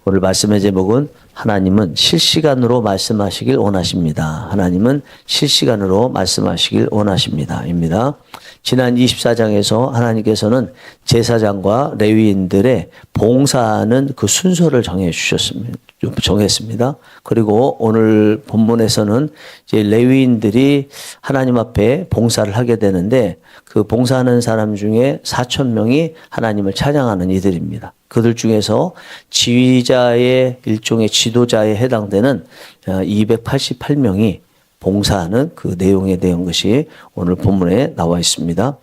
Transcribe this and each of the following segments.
오늘 말씀의 제목은 하나님은 실시간으로 말씀하시길 원하십니다. 하나님은 실시간으로 말씀하시길 원하십니다. 입니다. 지난 24장에서 하나님께서는 제사장과 레위인들의 봉사하는 그 순서를 정했습니다. 그리고 오늘 본문에서는 이제 레위인들이 하나님 앞에 봉사를 하게 되는데 그 봉사하는 사람 중에 4,000명이 하나님을 찬양하는 이들입니다. 그들 중에서 지휘자의 일종의 지도자에 해당되는 288명이 봉사하는 그 내용에 대한 것이 오늘 본문에 나와 있습니다.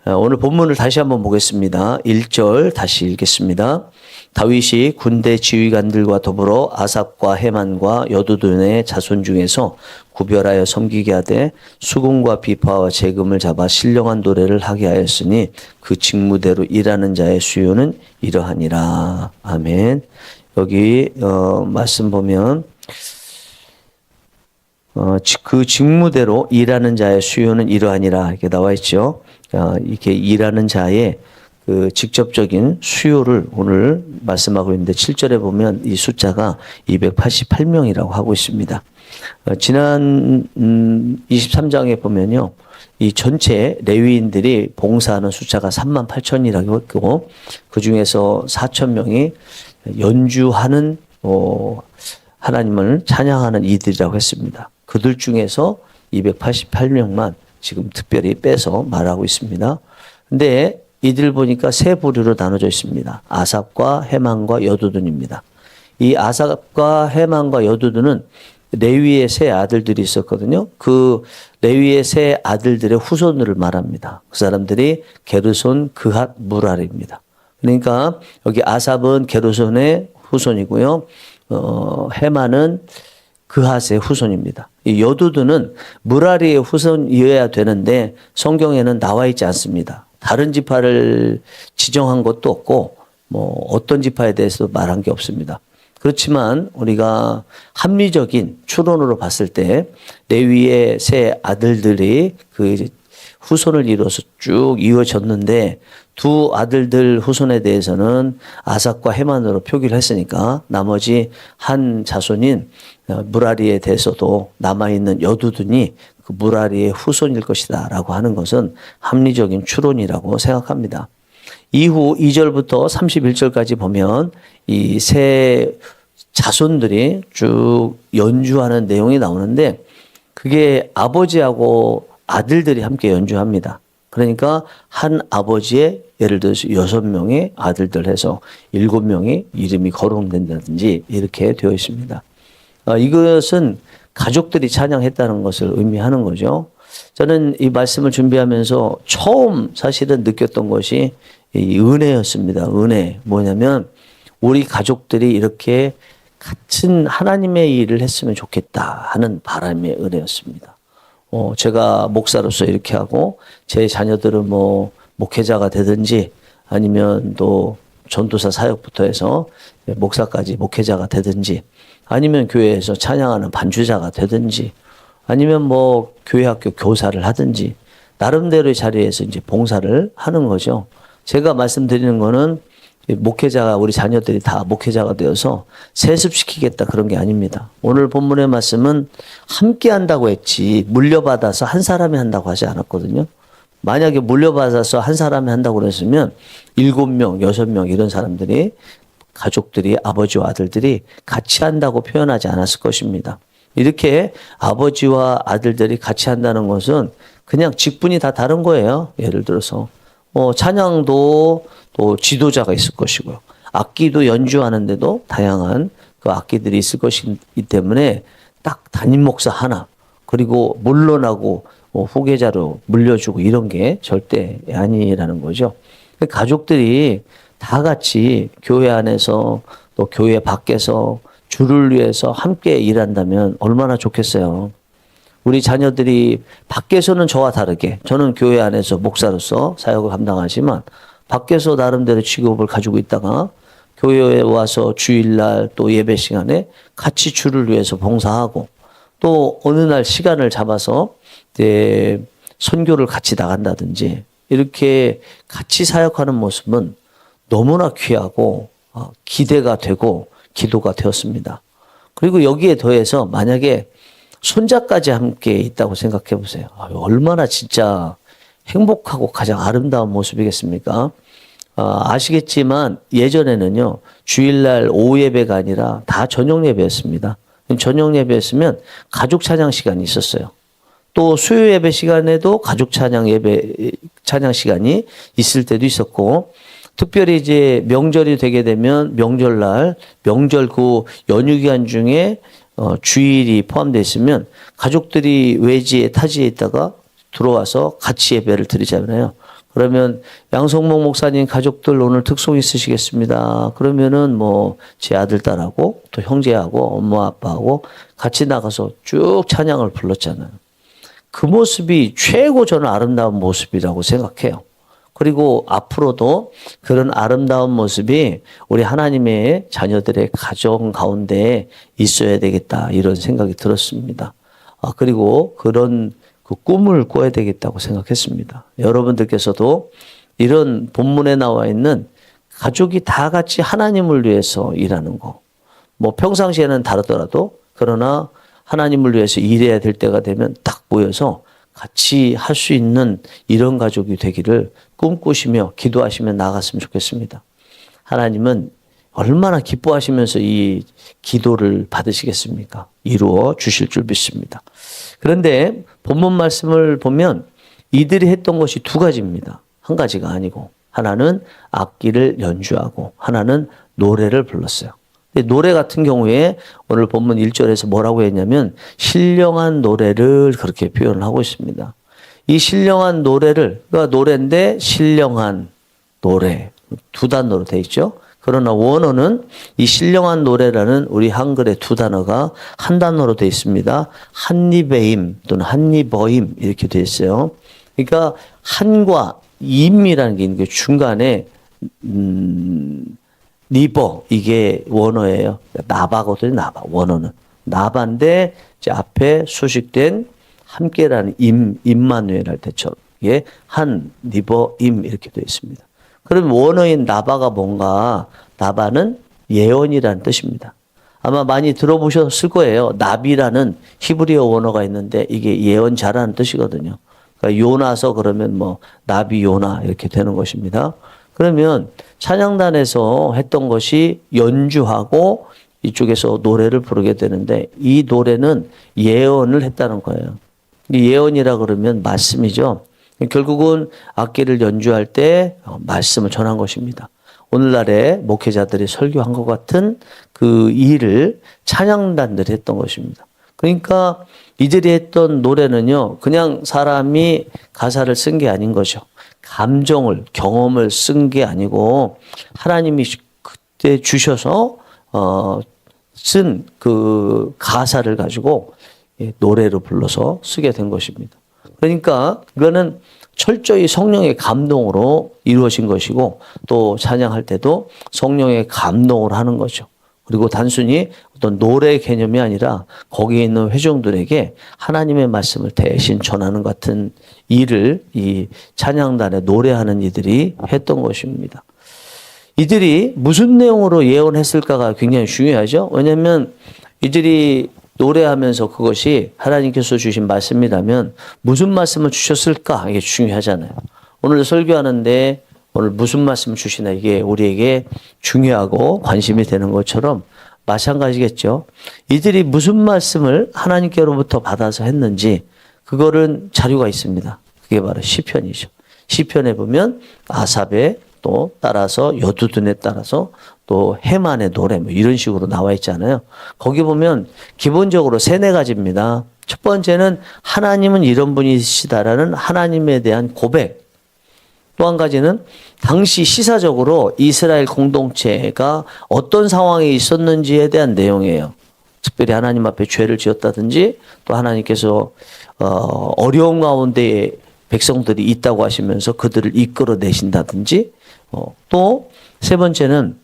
오늘 본문을 다시 한번 보겠습니다. 1절 다시 읽겠습니다. 다윗이 군대 지휘관들과 더불어 아삽과 헤만과 여두둔의 자손 중에서 구별하여 섬기게 하되 수금과 비파와 재금을 잡아 신령한 노래를 하게 하였으니 그 직무대로 일하는 자의 수요는 이러하니라. 아멘. 여기 말씀 보면 그 직무대로 일하는 자의 수요는 이러하니라 이렇게 나와 있죠. 이렇게 일하는 자의 그 직접적인 수요를 오늘 말씀하고 있는데 7절에 보면 이 숫자가 288명이라고 하고 있습니다. 지난 23장에 보면요. 이 전체 레위인들이 봉사하는 숫자가 38,000이라고 했고 그 중에서 4,000명이 연주하는 하나님을 찬양하는 이들이라고 했습니다. 그들 중에서 288명만 지금 특별히 빼서 말하고 있습니다. 근데 이들 보니까 세 부류로 나눠져 있습니다. 아삽과 헤만과 여두둔입니다. 이 아삽과 헤만과 여두둔은 레위의 세 아들들이 있었거든요. 그 레위의 세 아들들의 후손들을 말합니다. 그 사람들이 게르손, 그핫, 무랄입니다. 그러니까 여기 아삽은 게르손의 후손이고요. 헤만은 그핫의 후손입니다. 이 여두둔은 무라리의 후손이어야 되는데 성경에는 나와 있지 않습니다. 다른 지파를 지정한 것도 없고 어떤 지파에 대해서 말한 게 없습니다. 그렇지만 우리가 합리적인 추론으로 봤을 때 레위의 세 아들들이 그 후손을 이뤄서 쭉 이어졌는데 두 아들들 후손에 대해서는 아삽과 헤만으로 표기를 했으니까 나머지 한 자손인 무라리에 대해서도 남아있는 여두둔이 그 무라리의 후손일 것이다 라고 하는 것은 합리적인 추론이라고 생각합니다. 이후 2절부터 31절까지 보면 이 세 자손들이 쭉 연주하는 내용이 나오는데 그게 아버지하고 아들들이 함께 연주합니다. 그러니까 한 아버지의 예를 들어서 6명의 아들들 해서 7명이 이름이 거론된다든지 이렇게 되어 있습니다. 이것은 가족들이 찬양했다는 것을 의미하는 거죠. 저는 이 말씀을 준비하면서 처음 사실은 느꼈던 것이 이 은혜였습니다. 은혜. 뭐냐면 우리 가족들이 이렇게 같은 하나님의 일을 했으면 좋겠다 하는 바람의 은혜였습니다. 제가 목사로서 이렇게 하고 제 자녀들은 목회자가 되든지 아니면 또 전도사 사역부터 해서 목사까지 목회자가 되든지 아니면 교회에서 찬양하는 반주자가 되든지 아니면 교회 학교 교사를 하든지 나름대로의 자리에서 이제 봉사를 하는 거죠. 제가 말씀드리는 거는 목회자가 우리 자녀들이 다 목회자가 되어서 세습시키겠다 그런 게 아닙니다. 오늘 본문의 말씀은 함께 한다고 했지 물려받아서 한 사람이 한다고 하지 않았거든요. 만약에 물려받아서 한 사람이 한다고 그랬으면 7명, 6명 이런 사람들이 가족들이 아버지와 아들들이 같이 한다고 표현하지 않았을 것입니다. 이렇게 아버지와 아들들이 같이 한다는 것은 그냥 직분이 다 다른 거예요. 예를 들어서 찬양도 또 지도자가 있을 것이고요. 악기도 연주하는데도 다양한 그 악기들이 있을 것이기 때문에 딱 담임 목사 하나 그리고 물러나고 후계자로 물려주고 이런 게 절대 아니라는 거죠. 가족들이 다 같이 교회 안에서 또 교회 밖에서 주를 위해서 함께 일한다면 얼마나 좋겠어요. 우리 자녀들이 밖에서는 저와 다르게 저는 교회 안에서 목사로서 사역을 감당하지만 밖에서 나름대로 직업을 가지고 있다가 교회에 와서 주일날 또 예배 시간에 같이 주를 위해서 봉사하고 또 어느 날 시간을 잡아서 이제 선교를 같이 나간다든지 이렇게 같이 사역하는 모습은 너무나 귀하고 기대가 되고 기도가 되었습니다. 그리고 여기에 더해서 만약에 손자까지 함께 있다고 생각해 보세요. 얼마나 진짜 행복하고 가장 아름다운 모습이겠습니까? 아시겠지만 예전에는요, 주일날 오후 예배가 아니라 다 저녁 예배였습니다. 저녁 예배였으면 가족 찬양 시간이 있었어요. 또 수요 예배 시간에도 가족 찬양 시간이 있을 때도 있었고, 특별히 이제 명절이 되게 되면 명절날, 명절 그 연휴 기간 중에 주일이 포함되어 있으면 가족들이 외지에 타지에 있다가 들어와서 같이 예배를 드리잖아요. 그러면 양성목 목사님 가족들 오늘 특송 있으시겠습니다. 그러면은 뭐 제 아들 딸하고 또 형제하고 엄마 아빠하고 같이 나가서 쭉 찬양을 불렀잖아요. 그 모습이 최고 저는 아름다운 모습이라고 생각해요. 그리고 앞으로도 그런 아름다운 모습이 우리 하나님의 자녀들의 가정 가운데 있어야 되겠다 이런 생각이 들었습니다. 그리고 그런 그 꿈을 꿔야 되겠다고 생각했습니다. 여러분들께서도 이런 본문에 나와 있는 가족이 다 같이 하나님을 위해서 일하는 거, 뭐 평상시에는 다르더라도 그러나 하나님을 위해서 일해야 될 때가 되면 딱 모여서 같이 할 수 있는 이런 가족이 되기를 꿈꾸시며 기도하시며 나아갔으면 좋겠습니다. 하나님은 얼마나 기뻐하시면서 이 기도를 받으시겠습니까? 이루어 주실 줄 믿습니다. 그런데 본문 말씀을 보면 이들이 했던 것이 두 가지입니다. 한 가지가 아니고 하나는 악기를 연주하고 하나는 노래를 불렀어요. 노래 같은 경우에 오늘 본문 1절에서 뭐라고 했냐면 신령한 노래를 그렇게 표현을 하고 있습니다. 이 신령한 노래를, 그러니까 노래인데 신령한 노래 두 단어로 되어 있죠. 그러나 원어는 이 신령한 노래라는 우리 한글의 두 단어가 한 단어로 되어 있습니다. 한니베임 또는 한니버임 이렇게 되어 있어요. 그러니까 한과 임이라는 게 있는 게 중간에 니버 이게 원어예요. 나바거든요. 나바 원어는 나바인데 이제 앞에 수식된 함께라는 임마누엘 할 때처럼 이게 한 니버 임 이렇게 되어 있습니다. 그럼 원어인 나바가 뭔가? 나바는 예언이라는 뜻입니다. 아마 많이 들어보셨을 거예요. 나비라는 히브리어 원어가 있는데 이게 예언자라는 뜻이거든요. 그러니까 요나서 그러면 뭐 나비 요나 이렇게 되는 것입니다. 그러면 찬양단에서 했던 것이 연주하고 이쪽에서 노래를 부르게 되는데 이 노래는 예언을 했다는 거예요. 이 예언이라 그러면 말씀이죠. 결국은 악기를 연주할 때 말씀을 전한 것입니다. 오늘날의 목회자들이 설교한 것 같은 그 일을 찬양단들이 했던 것입니다. 그러니까 이들이 했던 노래는요, 그냥 사람이 가사를 쓴 게 아닌 거죠. 감정을, 경험을 쓴 게 아니고 하나님이 그때 주셔서 쓴 그 가사를 가지고 노래로 불러서 쓰게 된 것입니다. 그러니까 그거는 철저히 성령의 감동으로 이루어진 것이고 또 찬양할 때도 성령의 감동을 하는 거죠. 그리고 단순히 어떤 노래 개념이 아니라 거기에 있는 회중들에게 하나님의 말씀을 대신 전하는 같은 일을 이 찬양단에 노래하는 이들이 했던 것입니다. 이들이 무슨 내용으로 예언했을까가 굉장히 중요하죠. 왜냐하면 이들이 노래하면서 그것이 하나님께서 주신 말씀이라면 무슨 말씀을 주셨을까? 이게 중요하잖아요. 오늘 설교하는데 오늘 무슨 말씀을 주시나 이게 우리에게 중요하고 관심이 되는 것처럼 마찬가지겠죠. 이들이 무슨 말씀을 하나님께로부터 받아서 했는지 그거는 자료가 있습니다. 그게 바로 시편이죠. 시편에 보면 아삽의 또 따라서 여두둔에 따라서 또 해만의 노래 뭐 이런 식으로 나와 있잖아요. 거기 보면 기본적으로 세네 가지입니다. 첫 번째는 하나님은 이런 분이시다라는 하나님에 대한 고백. 또 한 가지는 당시 시사적으로 이스라엘 공동체가 어떤 상황에 있었는지에 대한 내용이에요. 특별히 하나님 앞에 죄를 지었다든지 또 하나님께서 어려움 가운데 백성들이 있다고 하시면서 그들을 이끌어내신다든지 또 세 번째는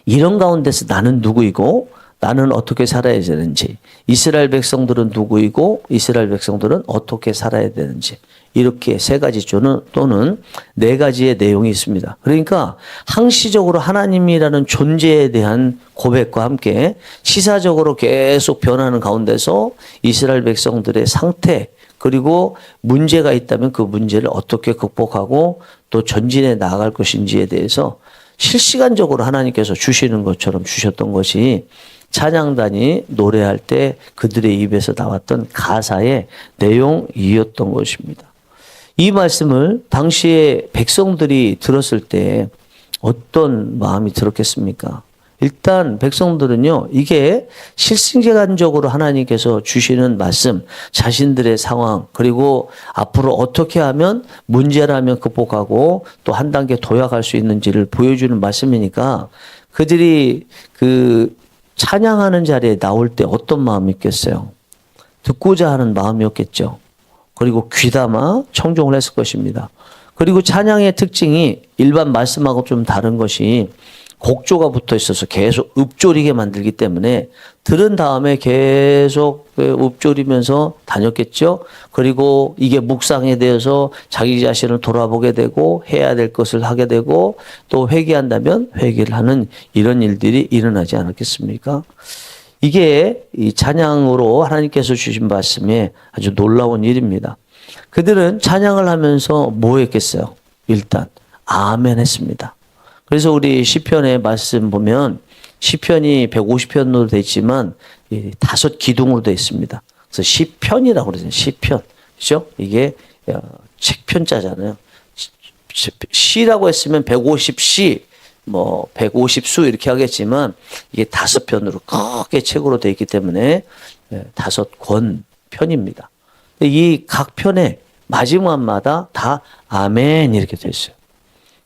이런 가운데서 나는 누구이고 나는 어떻게 살아야 되는지 이스라엘 백성들은 누구이고 이스라엘 백성들은 어떻게 살아야 되는지 이렇게 세 가지 또는 네 가지의 내용이 있습니다. 그러니까 항시적으로 하나님이라는 존재에 대한 고백과 함께 시사적으로 계속 변하는 가운데서 이스라엘 백성들의 상태 그리고 문제가 있다면 그 문제를 어떻게 극복하고 또 전진해 나아갈 것인지에 대해서 실시간적으로 하나님께서 주시는 것처럼 주셨던 것이 찬양단이 노래할 때 그들의 입에서 나왔던 가사의 내용이었던 것입니다. 이 말씀을 당시에 백성들이 들었을 때 어떤 마음이 들었겠습니까? 일단 백성들은요, 이게 실시간적으로 하나님께서 주시는 말씀, 자신들의 상황, 그리고 앞으로 어떻게 하면 문제라면 극복하고 또 한 단계 도약할 수 있는지를 보여주는 말씀이니까 그들이 그 찬양하는 자리에 나올 때 어떤 마음이 있겠어요? 듣고자 하는 마음이었겠죠. 그리고 귀담아 청종을 했을 것입니다. 그리고 찬양의 특징이 일반 말씀하고 좀 다른 것이 곡조가 붙어 있어서 계속 읊조리게 만들기 때문에 들은 다음에 계속 읊조리면서 다녔겠죠. 그리고 이게 묵상에 대해서 자기 자신을 돌아보게 되고 해야 될 것을 하게 되고 또 회개한다면 회개를 하는 이런 일들이 일어나지 않았겠습니까? 이게 이 찬양으로 하나님께서 주신 말씀에 아주 놀라운 일입니다. 그들은 찬양을 하면서 뭐 했겠어요? 일단 아멘 했습니다. 그래서 우리 시편의 말씀 보면 시편이 150편으로 되어 있지만 5기둥으로 되어 있습니다. 그래서 시편이라고 그러잖아요. 시편. 그죠? 이게 책편자잖아요. 시라고 했으면 150시, 150수 이렇게 하겠지만 이게 5편으로 크게 책으로 되어 있기 때문에 5권 편입니다. 이 각 편의 마지막마다 다 아멘 이렇게 되어 있어요.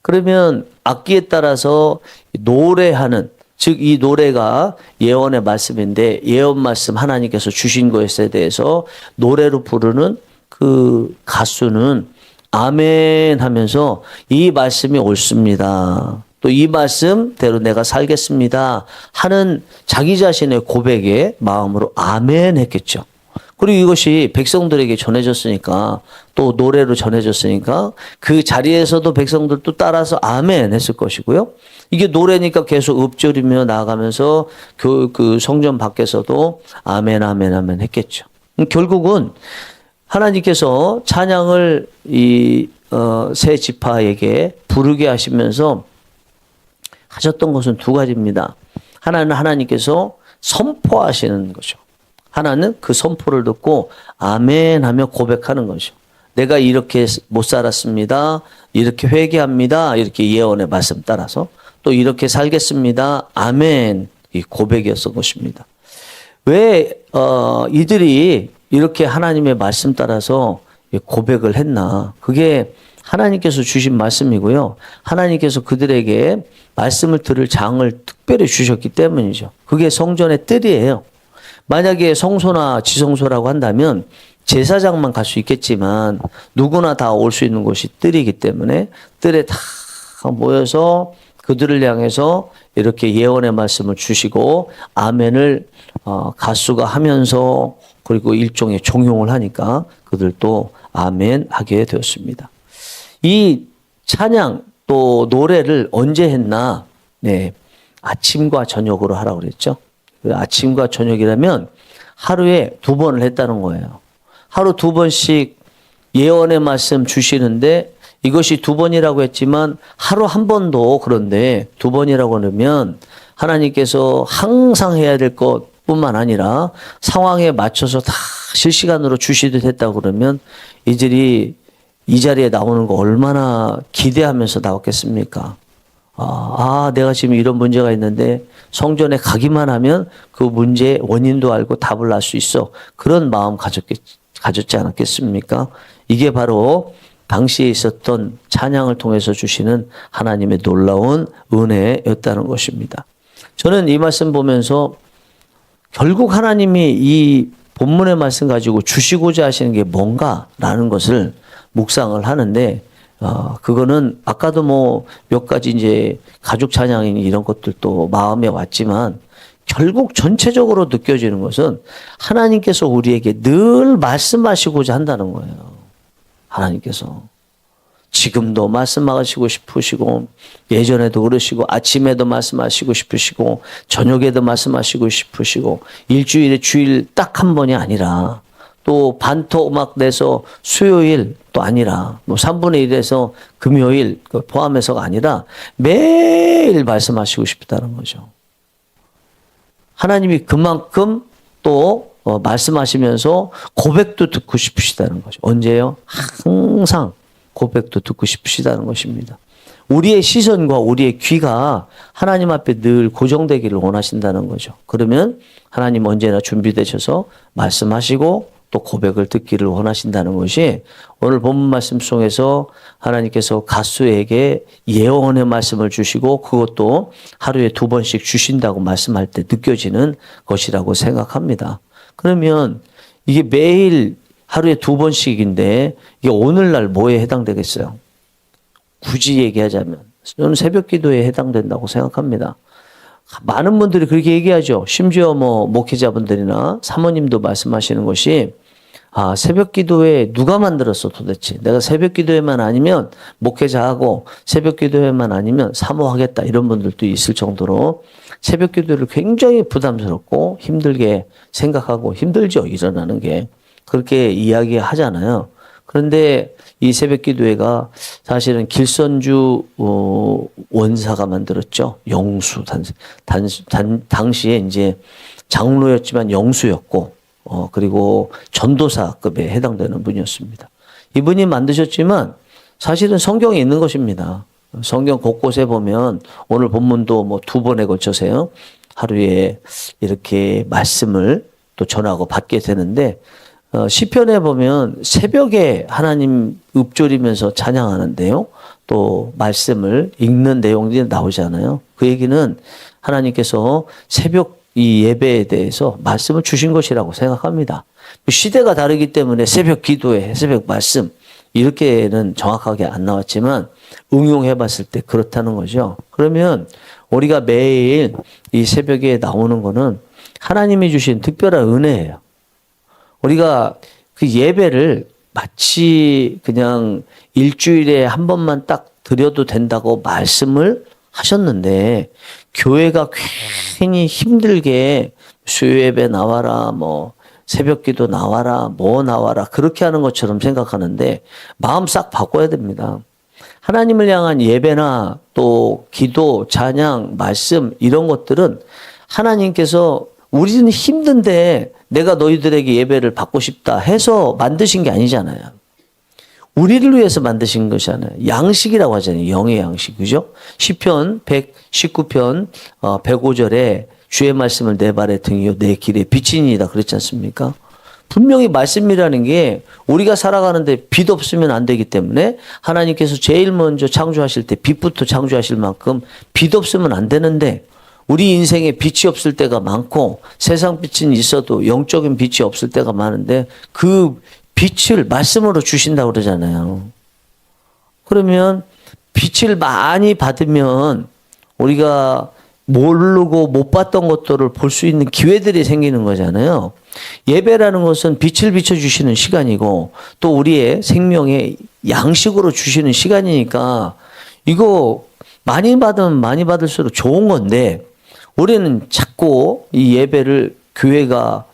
그러면 악기에 따라서 노래하는, 즉 이 노래가 예언의 말씀인데 예언 말씀 하나님께서 주신 것에 대해서 노래로 부르는 그 가수는 아멘 하면서 이 말씀이 옳습니다. 또 이 말씀대로 내가 살겠습니다 하는 자기 자신의 고백의 마음으로 아멘 했겠죠. 그리고 이것이 백성들에게 전해졌으니까 또 노래로 전해졌으니까 그 자리에서도 백성들도 따라서 아멘 했을 것이고요. 이게 노래니까 계속 읊조리며 나아가면서 그 성전 밖에서도 아멘 아멘 아멘 했겠죠. 결국은 하나님께서 찬양을 세 지파에게 부르게 하시면서 하셨던 것은 두 가지입니다. 하나는 하나님께서 선포하시는 거죠. 하나는 그 선포를 듣고 아멘 하며 고백하는 것이죠. 내가 이렇게 못 살았습니다. 이렇게 회개합니다. 이렇게 예언의 말씀 따라서 또 이렇게 살겠습니다. 아멘. 이 고백이었던 것입니다. 왜 이들이 이렇게 하나님의 말씀 따라서 고백을 했나? 그게 하나님께서 주신 말씀이고요. 하나님께서 그들에게 말씀을 들을 장을 특별히 주셨기 때문이죠. 그게 성전의 뜰이에요. 만약에 성소나 지성소라고 한다면 제사장만 갈 수 있겠지만 누구나 다 올 수 있는 곳이 뜰이기 때문에 뜰에 다 모여서 그들을 향해서 이렇게 예언의 말씀을 주시고 아멘을 가수가 하면서 그리고 일종의 종용을 하니까 그들도 아멘 하게 되었습니다. 이 찬양 또 노래를 언제 했나? 네, 아침과 저녁으로 하라고 그랬죠. 아침과 저녁이라면 하루에 2번을 했다는 거예요. 하루 2번씩 예언의 말씀 주시는데 이것이 2번이라고 했지만 하루 1번도 그런데 2번이라고 하면 하나님께서 항상 해야 될 것뿐만 아니라 상황에 맞춰서 다 실시간으로 주시듯 했다고 그러면 이들이 이 자리에 나오는 거 얼마나 기대하면서 나왔겠습니까? 내가 지금 이런 문제가 있는데 성전에 가기만 하면 그 문제의 원인도 알고 답을 알 수 있어. 그런 마음 가졌지 않았겠습니까? 이게 바로 당시에 있었던 찬양을 통해서 주시는 하나님의 놀라운 은혜였다는 것입니다. 저는 이 말씀 보면서 결국 하나님이 이 본문의 말씀 가지고 주시고자 하시는 게 뭔가라는 것을 묵상을 하는데 그거는 아까도 몇 가지 이제 가족 찬양이니 이런 것들도 마음에 왔지만 결국 전체적으로 느껴지는 것은 하나님께서 우리에게 늘 말씀하시고자 한다는 거예요. 하나님께서. 지금도 말씀하시고 싶으시고 예전에도 그러시고 아침에도 말씀하시고 싶으시고 저녁에도 말씀하시고 싶으시고 일주일에 주일 딱 한 번이 아니라 또 반토 막 내서 수요일 또 아니라 뭐 3분의 1에서 금요일 포함해서가 아니라 매일 말씀하시고 싶다는 거죠. 하나님이 그만큼 또 말씀하시면서 고백도 듣고 싶으시다는 거죠. 언제요? 항상 고백도 듣고 싶으시다는 것입니다. 우리의 시선과 우리의 귀가 하나님 앞에 늘 고정되기를 원하신다는 거죠. 그러면 하나님 언제나 준비되셔서 말씀하시고 또 고백을 듣기를 원하신다는 것이 오늘 본문 말씀 속에서 하나님께서 갓수에게 예언의 말씀을 주시고 그것도 하루에 2번씩 주신다고 말씀할 때 느껴지는 것이라고 생각합니다. 그러면 이게 매일 하루에 2번씩인데 이게 오늘날 뭐에 해당되겠어요? 굳이 얘기하자면 저는 새벽 기도에 해당된다고 생각합니다. 많은 분들이 그렇게 얘기하죠. 심지어 뭐 목회자분들이나 사모님도 말씀하시는 것이 새벽 기도에 누가 만들었어 도대체. 내가 새벽 기도에만 아니면 목회자하고 새벽 기도에만 아니면 사모하겠다 이런 분들도 있을 정도로 새벽 기도를 굉장히 부담스럽고 힘들게 생각하고 힘들죠. 일어나는 게. 그렇게 이야기하잖아요. 그런데 이 새벽 기도회가 사실은 길선주 원사가 만들었죠. 영수 당시에 이제 장로였지만 영수였고 그리고 전도사급에 해당되는 분이었습니다. 이분이 만드셨지만 사실은 성경에 있는 것입니다. 성경 곳곳에 보면 오늘 본문도 뭐 2번에 걸쳐서요. 하루에 이렇게 말씀을 또 전하고 받게 되는데 시편에 보면 새벽에 하나님 읊조리면서 찬양하는데요. 또 말씀을 읽는 내용들이 나오잖아요. 그 얘기는 하나님께서 새벽 이 예배에 대해서 말씀을 주신 것이라고 생각합니다. 시대가 다르기 때문에 새벽 기도회, 새벽 말씀 이렇게는 정확하게 안 나왔지만 응용해 봤을 때 그렇다는 거죠. 그러면 우리가 매일 이 새벽에 나오는 거는 하나님이 주신 특별한 은혜예요. 우리가 그 예배를 마치 그냥 일주일에 한 번만 딱 드려도 된다고 말씀을 하셨는데 교회가 괜히 힘들게 수요예배 나와라 뭐 새벽기도 나와라 뭐 나와라 그렇게 하는 것처럼 생각하는데 마음 싹 바꿔야 됩니다. 하나님을 향한 예배나 또 기도, 찬양, 말씀 이런 것들은 하나님께서 우리는 힘든데 내가 너희들에게 예배를 받고 싶다 해서 만드신 게 아니잖아요. 우리를 위해서 만드신 것이잖아요. 양식이라고 하잖아요. 영의 양식. 그죠? 시편 119편 105절에 주의 말씀을 내 발의 등이요 내 길의 빛이니이다 그랬지 않습니까? 분명히 말씀이라는 게 우리가 살아가는데 빛 없으면 안 되기 때문에 하나님께서 제일 먼저 창조하실 때 빛부터 창조하실 만큼 빛 없으면 안 되는데 우리 인생에 빛이 없을 때가 많고 세상 빛은 있어도 영적인 빛이 없을 때가 많은데 그 빛을 말씀으로 주신다고 그러잖아요. 그러면 빛을 많이 받으면 우리가 모르고 못 봤던 것들을 볼 수 있는 기회들이 생기는 거잖아요. 예배라는 것은 빛을 비춰주시는 시간이고 또 우리의 생명의 양식으로 주시는 시간이니까 이거 많이 받으면 많이 받을수록 좋은 건데 우리는 자꾸 이 예배를 교회가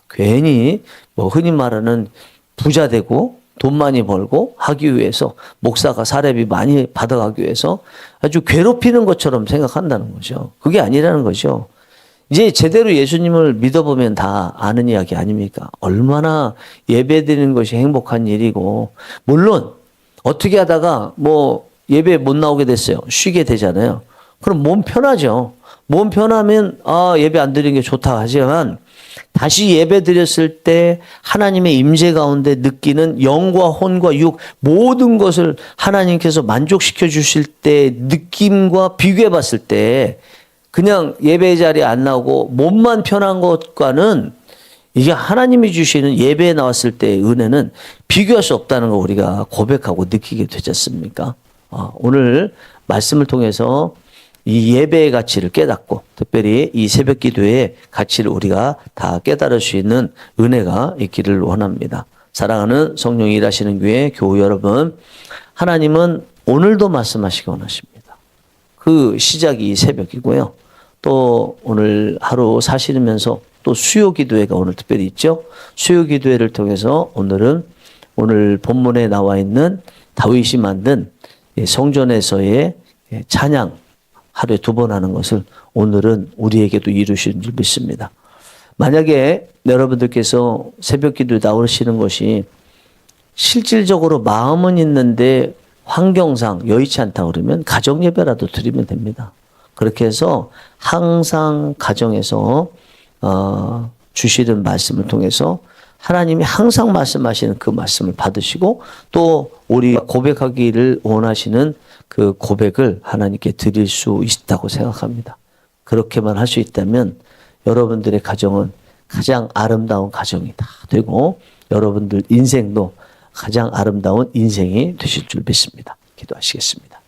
괜히 뭐 흔히 말하는 부자 되고 돈 많이 벌고 하기 위해서 목사가 사례비 많이 받아가기 위해서 아주 괴롭히는 것처럼 생각한다는 거죠. 그게 아니라는 거죠. 이제 제대로 예수님을 믿어보면 다 아는 이야기 아닙니까? 얼마나 예배드리는 것이 행복한 일이고 물론 어떻게 하다가 뭐 예배 못 나오게 됐어요. 쉬게 되잖아요. 그럼 몸 편하죠. 몸 편하면 예배 안 드리는 게 좋다 하지만 다시 예배 드렸을 때 하나님의 임재 가운데 느끼는 영과 혼과 육 모든 것을 하나님께서 만족시켜 주실 때 느낌과 비교해 봤을 때 그냥 예배 자리에 안 나오고 몸만 편한 것과는 이게 하나님이 주시는 예배에 나왔을 때의 은혜는 비교할 수 없다는 거 우리가 고백하고 느끼게 되지 않습니까? 오늘 말씀을 통해서 이 예배의 가치를 깨닫고 특별히 이 새벽 기도의 가치를 우리가 다 깨달을 수 있는 은혜가 있기를 원합니다. 사랑하는 성령 일하시는 교회 교우 여러분, 하나님은 오늘도 말씀하시기 원하십니다. 그 시작이 이 새벽이고요. 또 오늘 하루 사시면서 또 수요 기도회가 오늘 특별히 있죠. 수요 기도회를 통해서 오늘은 오늘 본문에 나와 있는 다윗이 만든 성전에서의 찬양 하루에 2번 하는 것을 오늘은 우리에게도 이루시는 줄 믿습니다. 만약에 여러분들께서 새벽 기도에 나오시는 것이 실질적으로 마음은 있는데 환경상 여의치 않다 그러면 가정 예배라도 드리면 됩니다. 그렇게 해서 항상 가정에서 주시는 말씀을 통해서 하나님이 항상 말씀하시는 그 말씀을 받으시고 또 우리 고백하기를 원하시는 그 고백을 하나님께 드릴 수 있다고 생각합니다. 그렇게만 할 수 있다면 여러분들의 가정은 가장 아름다운 가정이 다 되고 여러분들 인생도 가장 아름다운 인생이 되실 줄 믿습니다. 기도하시겠습니다.